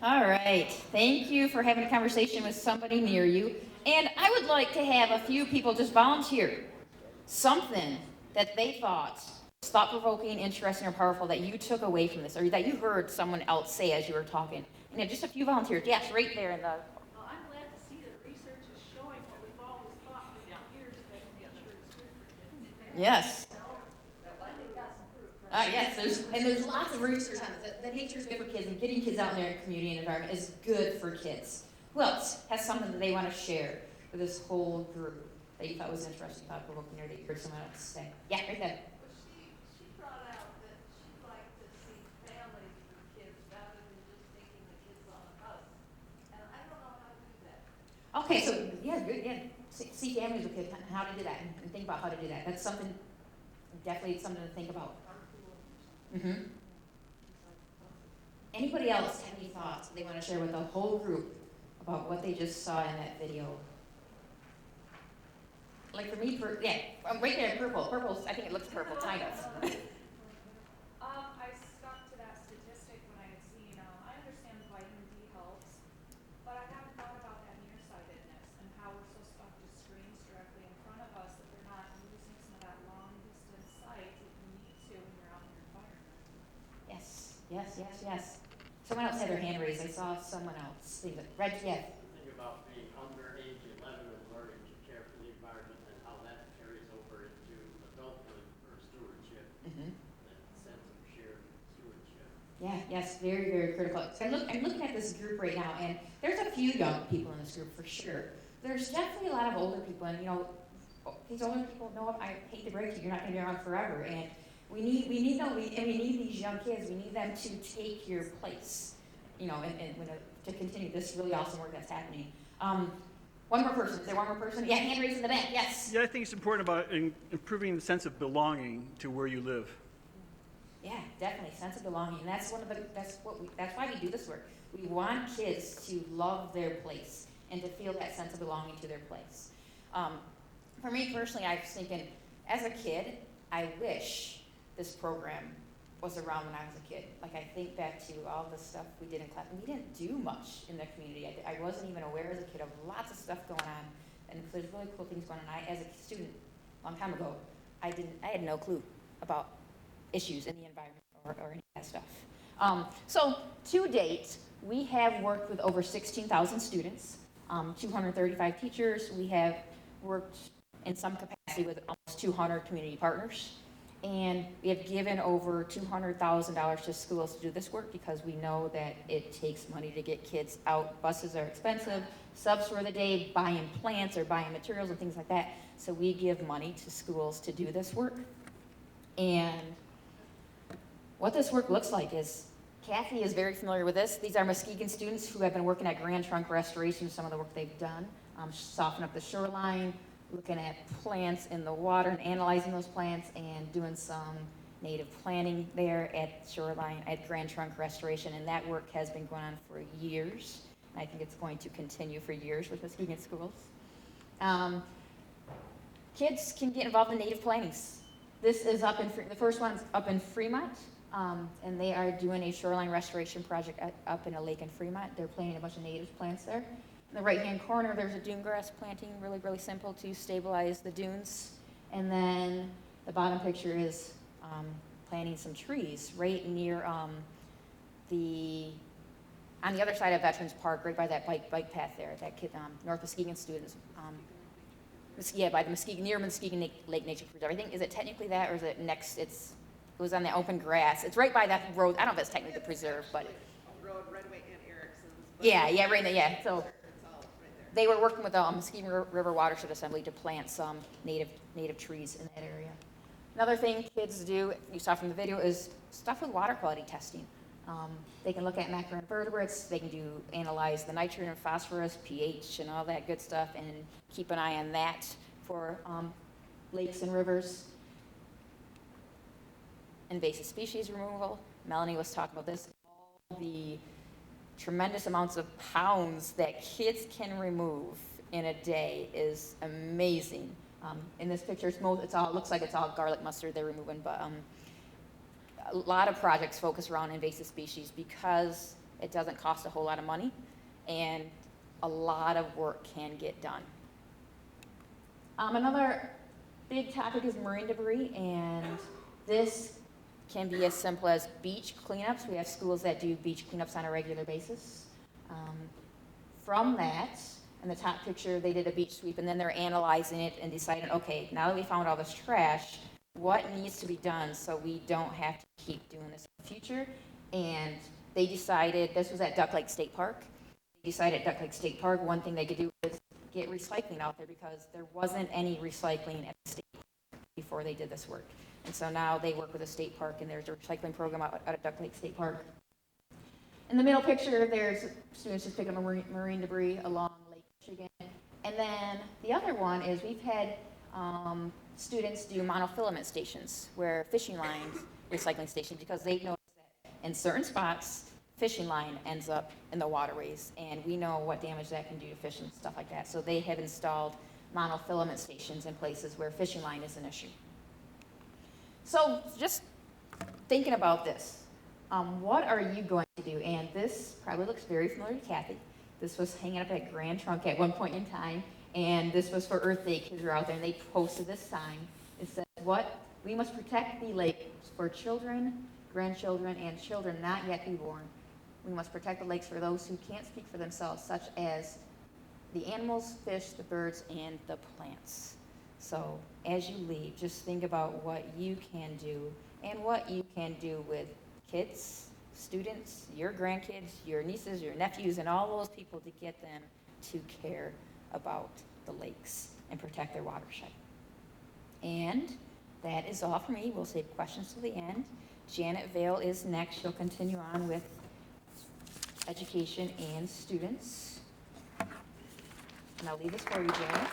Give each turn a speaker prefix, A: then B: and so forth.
A: All right. Thank you for having a conversation with somebody near you. And I would like to have a few people just volunteer something that they thought was thought provoking, interesting, or powerful that you took away from this, or that you heard someone else say as you were talking. And just a few volunteers. Yes, right there in the.
B: Well, I'm glad to see that research is showing what we've always thought for years, that nature is good for kids.
A: Yes.
B: I think that's proof, right?
A: Yes, there's lots of research on this. That nature is good for kids, and getting kids out in their community and environment is good for kids. Who else has something that they want to share with this whole group that you thought was interesting, thought provoking, or that you heard someone else say? Yeah, right there.
B: Well, she brought out that she'd like to see families with kids rather than just taking the kids on a bus. And I don't know how to do that.
A: Okay, so yeah, good. Yeah, see families with kids, how to do that, and think about how to do that. That's something, definitely something to think about. Mm-hmm. Anybody else have any thoughts they want to share with the whole group about what they just saw in that video? Like for me, yeah, I'm right there in purple. Purple, I think it looks purple, kind of.
C: I stuck to that statistic when I had seen, I understand vitamin D helps, but I haven't thought about that nearsightedness and how we're so stuck to screens directly in front of us that we're not using some of that long distance sight that you need to when you're out in your environment.
A: Yes, yes, yes, yes. Someone else had their hand raised. I saw someone else. Red, yeah.
D: Think about being under age 11 and learning to care for the environment and how that carries over into adulthood or stewardship,
A: Mm-hmm.
D: that sense of shared stewardship.
A: Yeah, yes, very, very critical. So I'm looking at this group right now, and there's a few young people in this group for sure. There's definitely a lot of older people, and these older people know, I hate to break you, you're not going to be around forever, and we need these young kids. We need them to take your place, to continue this really awesome work that's happening. One more person. Is there one more person? Yeah, hand raised in the back. Yes.
E: Yeah, I think it's important about improving the sense of belonging to where you live.
A: Yeah, definitely sense of belonging. And that's why we do this work. We want kids to love their place and to feel that sense of belonging to their place. For me personally, I was thinking, as a kid, I wish this program was around when I was a kid. Like, I think back to all the stuff we did in class, and we didn't do much in the community. I wasn't even aware as a kid of lots of stuff going on, and there's really cool things going on. As a student, a long time ago, I had no clue about issues in the environment or any of that stuff. So to date, we have worked with over 16,000 students, 235 teachers. We have worked in some capacity with almost 200 community partners. And we have given over $200,000 to schools to do this work because we know that it takes money to get kids out. Buses are expensive, subs for the day, buying plants or buying materials and things like that. So we give money to schools to do this work. And what this work looks like is, Kathy is very familiar with this. These are Muskegon students who have been working at Grand Trunk Restoration, some of the work they've done, soften up the shoreline, looking at plants in the water and analyzing those plants and doing some native planting there at Shoreline, at Grand Trunk Restoration. And that work has been going on for years. And I think it's going to continue for years with Muskegon schools. Kids can get involved in native plantings. This is the first one's up in Fremont. And they are doing a shoreline restoration project up in a lake in Fremont. They're planting a bunch of native plants there. In the right-hand corner, there's a dune grass planting, really, really simple to stabilize the dunes. And then the bottom picture is planting some trees right near on the other side of Veterans Park, right by that bike path there. That kid, North Muskegon students, by the near Muskegon Lake Nature Preserve. I think, is it technically that, or is it next? It was on the open grass. It's right by that road. I don't know if it's technically the preserve, but
F: road right away in Erickson's.
A: Yeah, right there. Yeah, so they were working with the Muskegon River Watershed Assembly to plant some native trees in that area. Another thing kids do, you saw from the video, is stuff with water quality testing. They can look at macroinvertebrates. They can analyze the nitrogen and phosphorus, pH, and all that good stuff, and keep an eye on that for lakes and rivers. Invasive species removal. Melanie was talking about this. All the tremendous amounts of pounds that kids can remove in a day is amazing. In this picture, it looks like it's all garlic mustard they're removing, but a lot of projects focus around invasive species because It doesn't cost a whole lot of money, and a lot of work can get done. Another big topic is marine debris, and this can be as simple as beach cleanups. We have schools that do beach cleanups on a regular basis. From that, in the top picture, they did a beach sweep, and then they're analyzing it and deciding, okay, now that we found all this trash, what needs to be done so we don't have to keep doing this in the future? And they decided, this was at Duck Lake State Park, they decided at Duck Lake State Park, one thing they could do was get recycling out there because there wasn't any recycling at the state park before they did this work. And so now they work with the state park, and there's a recycling program out at Duck Lake State Park. In the middle picture, there's students just picking up marine debris along Lake Michigan. And then the other one is we've had students do monofilament stations, where fishing lines, recycling stations, because they've noticed that in certain spots, fishing line ends up in the waterways, and we know what damage that can do to fish and stuff like that. So they have installed monofilament stations in places where fishing line is an issue. So just thinking about this, what are you going to do? And this probably looks very familiar to Kathy. This was hanging up at Grand Trunk at one point in time, and this was for Earth Day. Kids were out there, and they posted this sign. It says, we must protect the lake for children, grandchildren, and children not yet be born. We must protect the lakes for those who can't speak for themselves, such as the animals, fish, the birds, and the plants. So as you leave, just think about what you can do and what you can do with kids, students, your grandkids, your nieces, your nephews, and all those people to get them to care about the lakes and protect their watershed. And that is all for me. We'll save questions to the end. Janet Vale is next. She'll continue on with education and students. And I'll leave this for you, Janet.